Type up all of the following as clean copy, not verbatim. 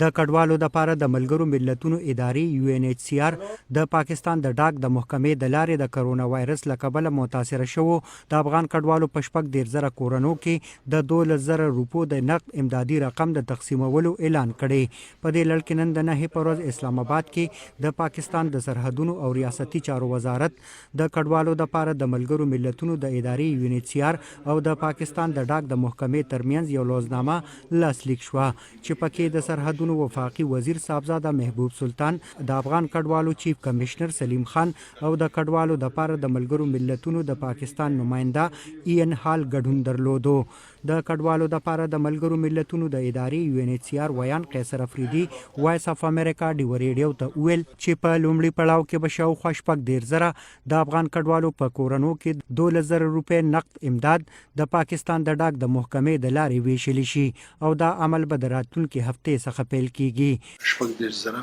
د کډوالو د پاره د ملګرو ملتونو ادارې UNHCR د پاکستان د ډاک د محکمې د لارې د کرونا وایرس له کبله متاثر شوو د افغان کډوالو په شپږ ډیر زره کورونو کې د 12,000 روپو د نقد امدادي رقم د تقسیمولو اعلان کړي. په دې لړ کې نن د 9 په ورځ اسلام آباد کې د پاکستان د سرحدونو او ریاستي چارو وزارت د کډوالو د پاره د ملګرو ملتونو د ادارې UNHCR او د پاکستان د ډاک د محکمې ترمنځ یو لوزنامه لاسلیک شوه چې پکې د سرحدونو وفاقي وزیر صاحبزاده محبوب سلطان د افغان کډوالو چیف کمشنر سلیم خان او د کډوالو د پاره د ملګرو ملتونو د پاکستان نماینده این هال ګډون درلودو. د کډوالو د پاره د ملګرو ملتونو د ادارې UNHCR ویان قیصر افریدي وایس اف امریکا ډیو ریډیو ته ویل چې په لومړي پړاو کې به شاوخوا شپږ ډیر زره د افغان کډوالو په کورونو کې 12,000 روپۍ نقد امداد د پاکستان د ډاک د محکمې د لارې ویشل شي او دا عمل به د راتلونکي هفتې څخه پیل کیږي. شپږ ډیر زره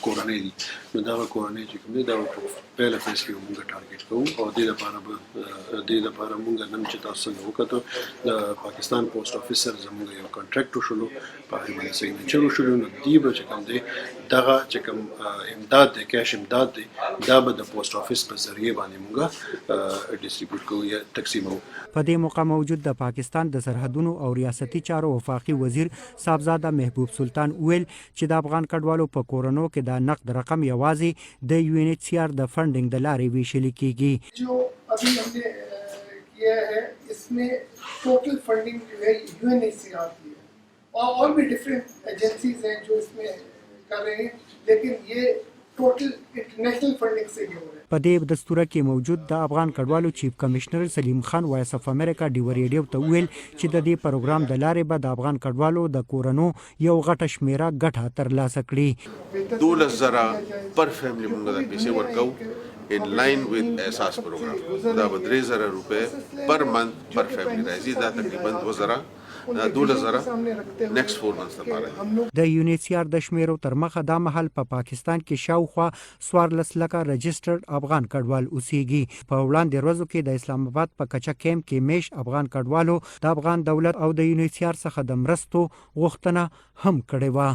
کورنۍ دي نو دا کورنۍ چې کوم دي دا په پیل فیس کې موږ ټارګټ کوو او د لپاره موږ نن چې تاسو وکړو د پاکستان پوسټ افیس سره زموږ یو کانټریکټ وشلو په هغه باندې سیګنیچر وشلو نو دی به چې کوم دی دغه چې کوم امداد دی کیش امداد دی دا به د پوسټ افیس په ذریعہ باندې موږ ډیسټریبیوټ کوو یا تقسیمو. په دې موقع موجود د پاکستان د سرحدونو او ریاستي چارو وفاقي وزیر صاحبزاده محبوب سلطان ویل چې د افغان کډوالو په کورونو کې د نقد رقم یوازې د UNHCR د فنډینګ د لارې ویشل کیږي. جو ابھی ہم نے کیا ہے اس میں ٹوٹل فنڈنگ جو ہے UNHCR کی ہے اور بھی ڈفرینٹ ایجنسیز ہیں جو اس میں کر رہے ہیں لیکن یہ ټوټل انټرنیشنل فنډینګ سے جوړ ہے. په دې دستوره کې موجود د افغان کډوالو چیف کمشنر سلیم خان وایس اف امریکا ډیو ریډیو ته ویل چې د دې پروګرام د لارې به د افغان کډوالو د کورونو یو غټه شمیره ګټه ترلاسه کړي. 12,000 پر فیملی موږ د پیسې ورکو in line with اساس پروګرام دا به 3,000 روپے پر منث پر فیملی راځي دا تقریبا 2,000 next 4 months لپاره. د UNHCR د شمیرو تر مخه دا مهال په پاکستان کې شاوخوا 14 لکه رجسټرډ افغان کډوال اوسېږي. په وړاندې ورځو کې د اسلام آباد په کچه کیمپ کې میش افغان کډوالو د افغان دولت او د UNHCR څخه د مرستو غوښتنه هم کړې وه.